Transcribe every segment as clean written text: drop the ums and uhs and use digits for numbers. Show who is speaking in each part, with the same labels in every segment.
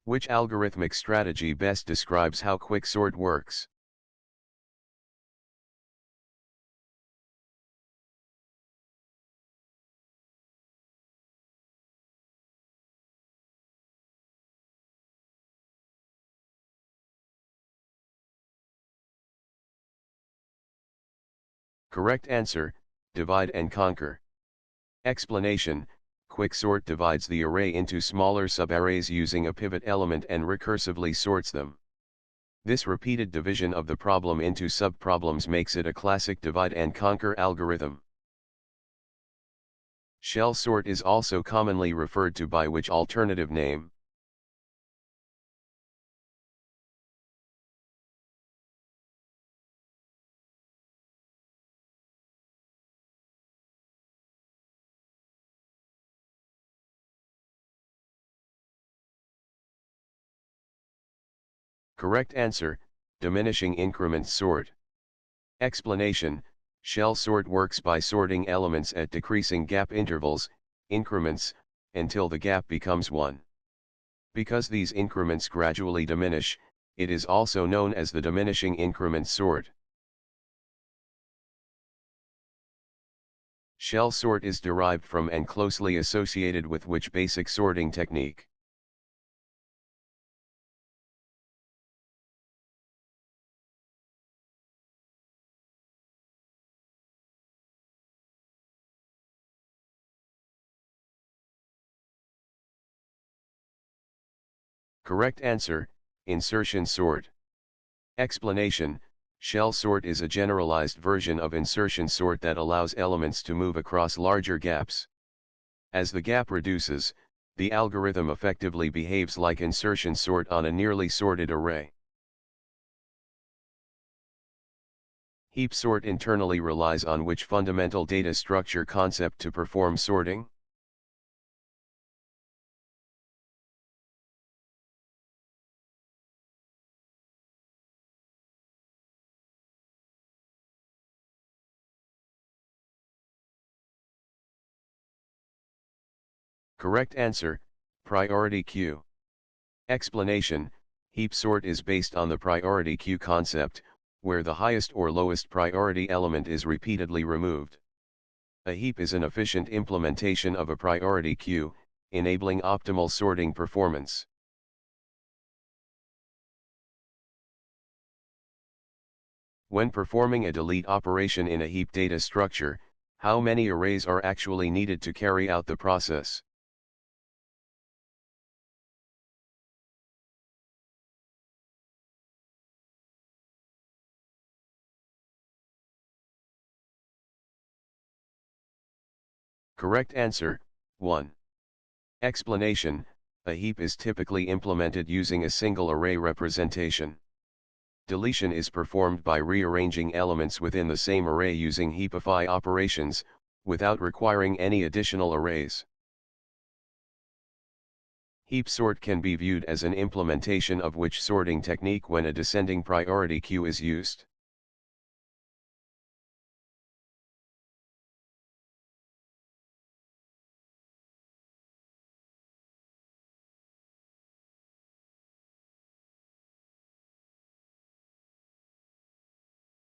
Speaker 1: Which algorithmic strategy best describes how quicksort works? Correct answer, divide and conquer. Explanation: quicksort divides the array into smaller subarrays using a pivot element and recursively sorts them. This repeated division of the problem into subproblems makes it a classic divide and conquer algorithm. Shell sort is also commonly referred to by which alternative name? Correct answer, diminishing increment sort. Explanation: shell sort works by sorting elements at decreasing gap intervals, increments, until the gap becomes 1. Because these increments gradually diminish, it is also known as the diminishing increment sort. Shell sort is derived from and closely associated with which basic sorting technique? Correct answer, insertion sort. Explanation: shell sort is a generalized version of insertion sort that allows elements to move across larger gaps. As the gap reduces, the algorithm effectively behaves like insertion sort on a nearly sorted array. Heap sort internally relies on which fundamental data structure concept to perform sorting? Correct answer, priority queue. Explanation: heap sort is based on the priority queue concept, where the highest or lowest priority element is repeatedly removed. A heap is an efficient implementation of a priority queue, enabling optimal sorting performance. When performing a delete operation in a heap data structure, how many arrays are actually needed to carry out the process? Correct answer, 1. Explanation: a heap is typically implemented using a single array representation. Deletion is performed by rearranging elements within the same array using heapify operations, without requiring any additional arrays. Heap sort can be viewed as an implementation of which sorting technique when a descending priority queue is used?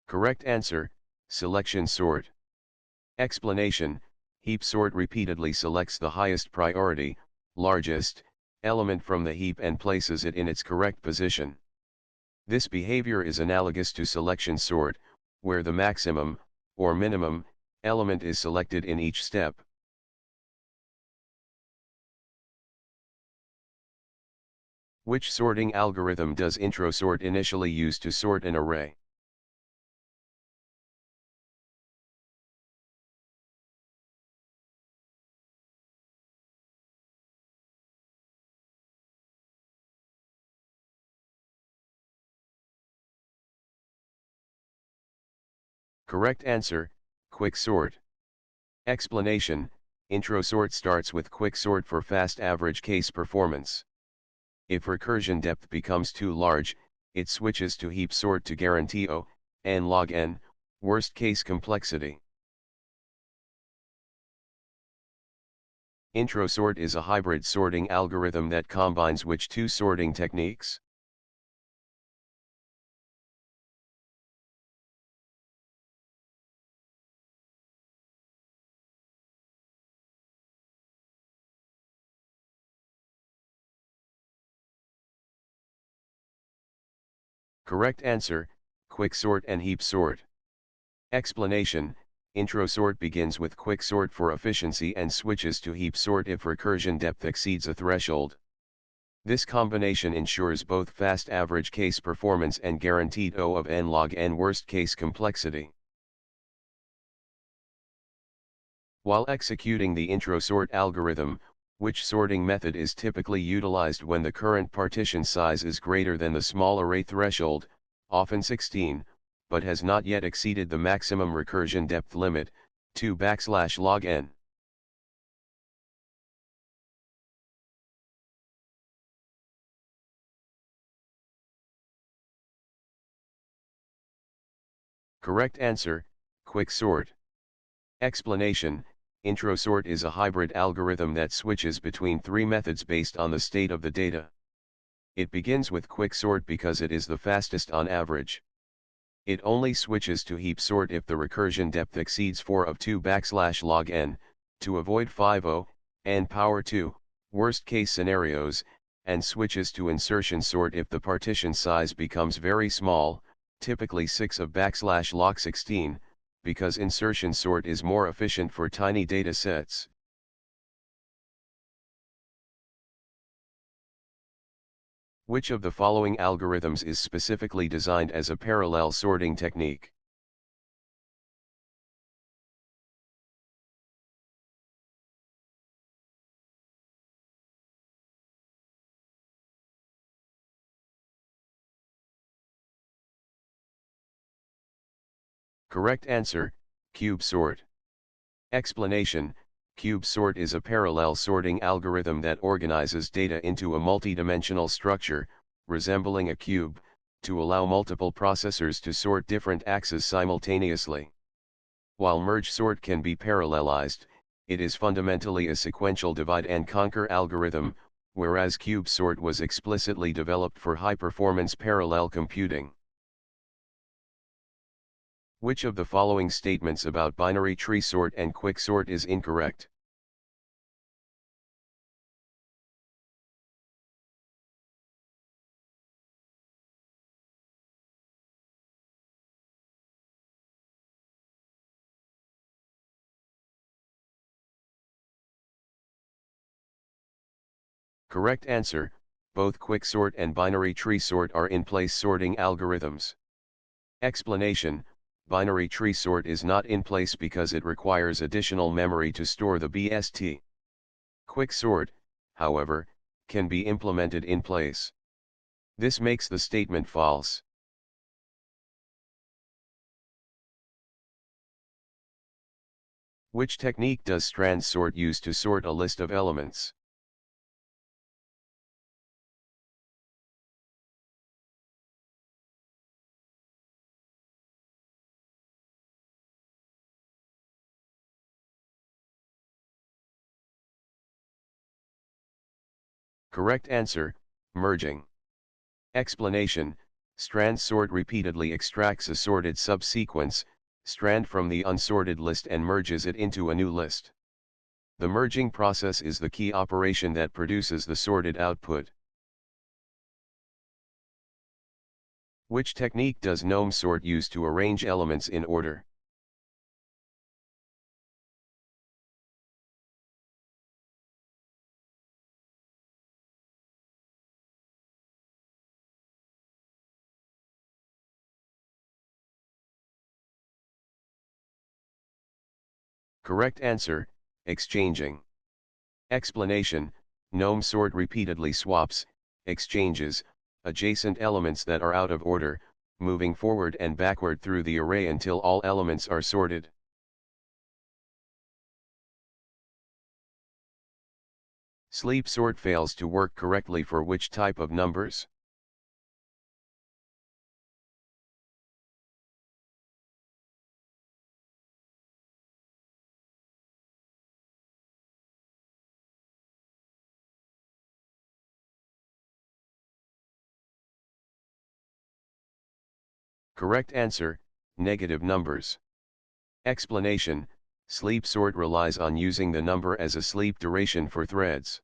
Speaker 1: Correct answer, selection sort. Explanation: heap sort repeatedly selects the highest priority, largest, element from the heap and places it in its correct position. This behavior is analogous to selection sort, where the maximum, or minimum, element is selected in each step. Which sorting algorithm does introsort initially use to sort an array? Correct answer, quicksort. Explanation: introsort starts with quicksort for fast average case performance. If recursion depth becomes too large, it switches to heap sort to guarantee n log n, worst case complexity. Intro sort is a hybrid sorting algorithm that combines which two sorting techniques? Correct answer, quicksort and heap sort. Explanation: intro sort begins with quicksort for efficiency and switches to heap sort if recursion depth exceeds a threshold. This combination ensures both fast average case performance and guaranteed O of n log n worst case complexity. While executing the intro sort algorithm, which sorting method is typically utilized when the current partition size is greater than the small array threshold, often 16, but has not yet exceeded the maximum recursion depth limit, 2 \log n. Correct answer, quicksort. Explanation: intro sort is a hybrid algorithm that switches between three methods based on the state of the data. It begins with quicksort because it is the fastest on average. It only switches to heap sort if the recursion depth exceeds 4 of 2 \log n, to avoid 5 n power 2, worst case scenarios, and switches to insertion sort if the partition size becomes very small, typically 6 of \log 16, because insertion sort is more efficient for tiny data sets. Which of the following algorithms is specifically designed as a parallel sorting technique? Correct answer, cube sort. Explanation: cube sort is a parallel sorting algorithm that organizes data into a multidimensional structure, resembling a cube, to allow multiple processors to sort different axes simultaneously. While merge sort can be parallelized, it is fundamentally a sequential divide and conquer algorithm, whereas cube sort was explicitly developed for high-performance parallel computing. Which of the following statements about binary tree sort and quicksort is incorrect? Correct answer: both quicksort and binary tree sort are in-place sorting algorithms. Explanation: binary tree sort is not in place because it requires additional memory to store the BST. Quicksort, however, can be implemented in place. This makes the statement false. Which technique does strand sort use to sort a list of elements? Correct answer, merging. Explanation: strand sort repeatedly extracts a sorted subsequence, strand from the unsorted list and merges it into a new list. The merging process is the key operation that produces the sorted output. Which technique does gnome sort use to arrange elements in order? Correct answer, exchanging. Explanation: gnome sort repeatedly swaps, exchanges, adjacent elements that are out of order, moving forward and backward through the array until all elements are sorted. Sleep sort fails to work correctly for which type of numbers? Correct answer, negative numbers. Explanation, sleep sort relies on using the number as a sleep duration for threads.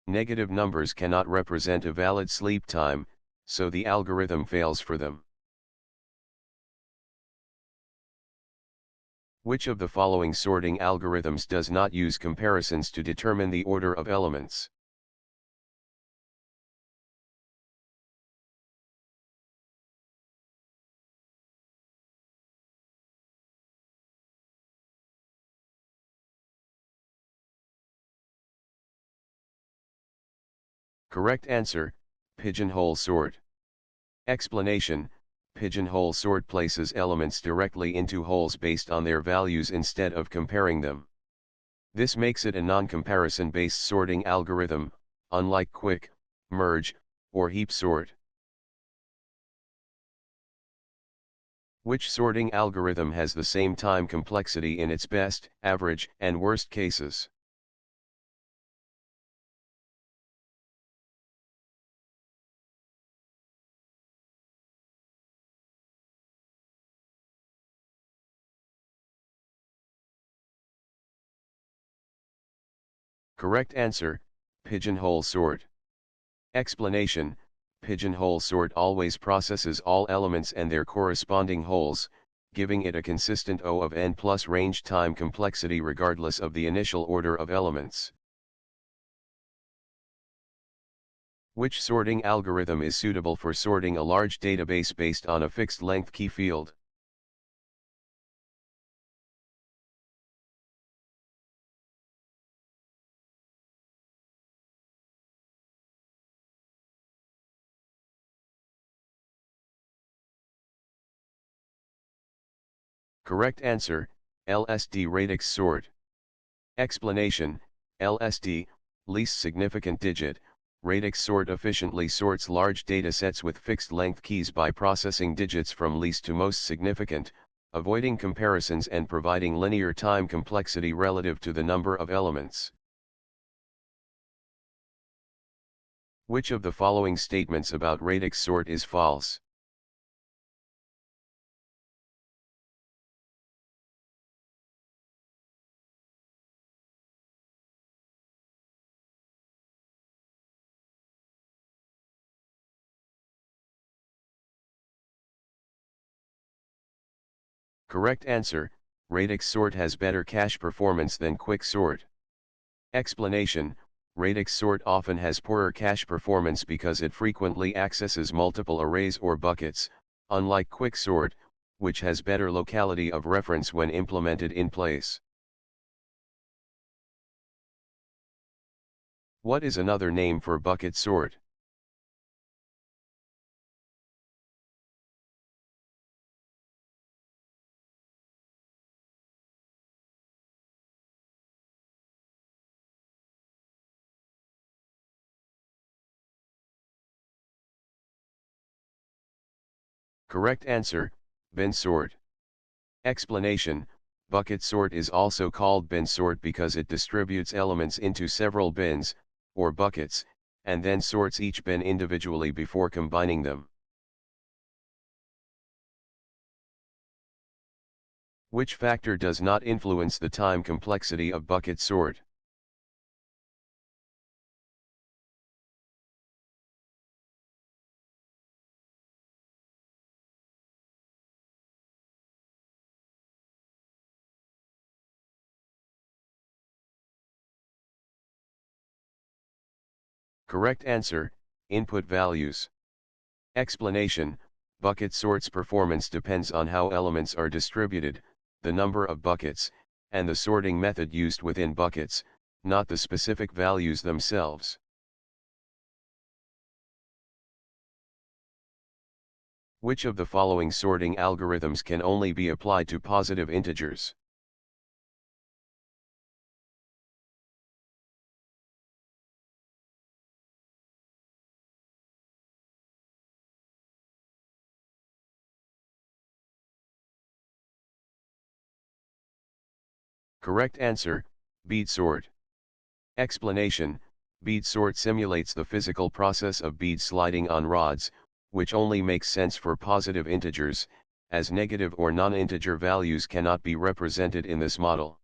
Speaker 1: Negative numbers cannot represent a valid sleep time, so the algorithm fails for them. Which of the following sorting algorithms does not use comparisons to determine the order of elements? Correct answer, pigeonhole sort. Explanation, pigeonhole sort places elements directly into holes based on their values instead of comparing them. This makes it a non-comparison based sorting algorithm, unlike quick, merge, or heap sort. Which sorting algorithm has the same time complexity in its best, average, and worst cases? Correct answer, pigeonhole sort. Explanation, pigeonhole sort always processes all elements and their corresponding holes, giving it a consistent O of n plus range time complexity regardless of the initial order of elements. Which sorting algorithm is suitable for sorting a large database based on a fixed length key field? Correct answer, LSD radix sort. Explanation, LSD, least significant digit, radix sort efficiently sorts large datasets with fixed length keys by processing digits from least to most significant, avoiding comparisons and providing linear time complexity relative to the number of elements. Which of the following statements about radix sort is false? Correct answer, radix sort has better cache performance than quick sort. Explanation, radix sort often has poorer cache performance because it frequently accesses multiple arrays or buckets, unlike quick sort, which has better locality of reference when implemented in place. What is another name for bucket sort? Correct answer, bin sort. Explanation, bucket sort is also called bin sort because it distributes elements into several bins, or buckets, and then sorts each bin individually before combining them. Which factor does not influence the time complexity of bucket sort? Correct answer, input values. Explanation, bucket sort's performance depends on how elements are distributed, the number of buckets, and the sorting method used within buckets, not the specific values themselves. Which of the following sorting algorithms can only be applied to positive integers? Correct answer, bead sort. Explanation, bead sort simulates the physical process of beads sliding on rods, which only makes sense for positive integers, as negative or non-integer values cannot be represented in this model.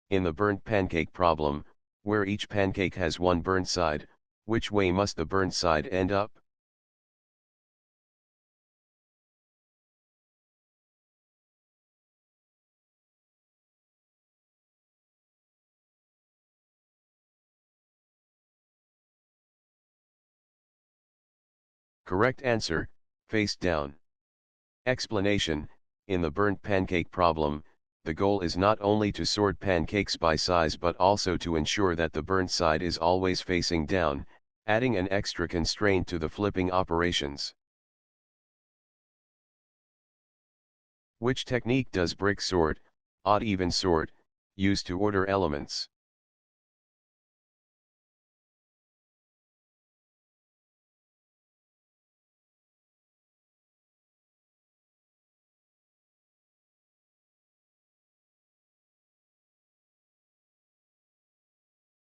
Speaker 1: In the burnt pancake problem, where each pancake has one burnt side, which way must the burnt side end up? Correct answer, face down. Explanation: in the burnt pancake problem, the goal is not only to sort pancakes by size but also to ensure that the burnt side is always facing down, adding an extra constraint to the flipping operations. Which technique does brick sort, odd-even sort, use to order elements?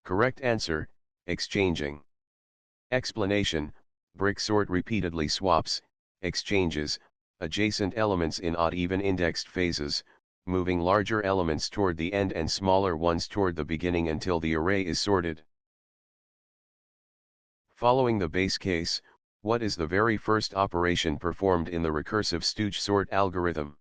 Speaker 1: Correct answer, exchanging. Explanation: brick sort repeatedly swaps, exchanges, adjacent elements in odd-even indexed phases, moving larger elements toward the end and smaller ones toward the beginning until the array is sorted. Following the base case, what is the very first operation performed in the recursive Stooge sort algorithm?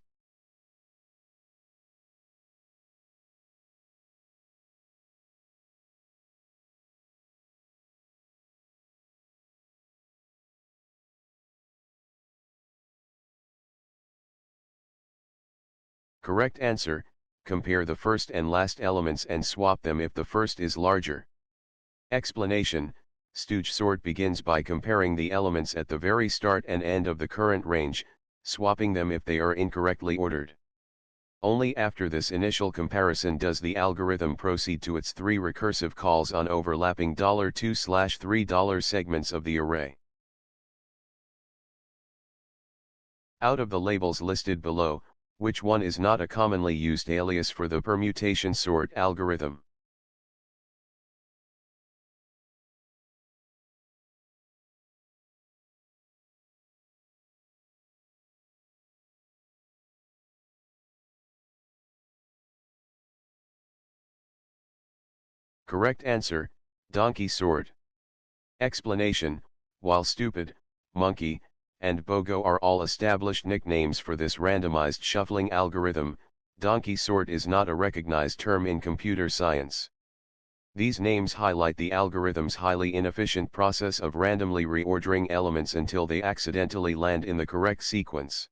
Speaker 1: Correct answer: compare the first and last elements and swap them if the first is larger. Explanation: Stooge sort begins by comparing the elements at the very start and end of the current range, swapping them if they are incorrectly ordered. Only after this initial comparison does the algorithm proceed to its three recursive calls on overlapping $2/3 segments of the array. Out of the labels listed below, which one is not a commonly used alias for the permutation sort algorithm? Correct answer, donkey sort. Explanation: while stupid, monkey, and bogo are all established nicknames for this randomized shuffling algorithm, donkey sort is not a recognized term in computer science. These names highlight the algorithm's highly inefficient process of randomly reordering elements until they accidentally land in the correct sequence.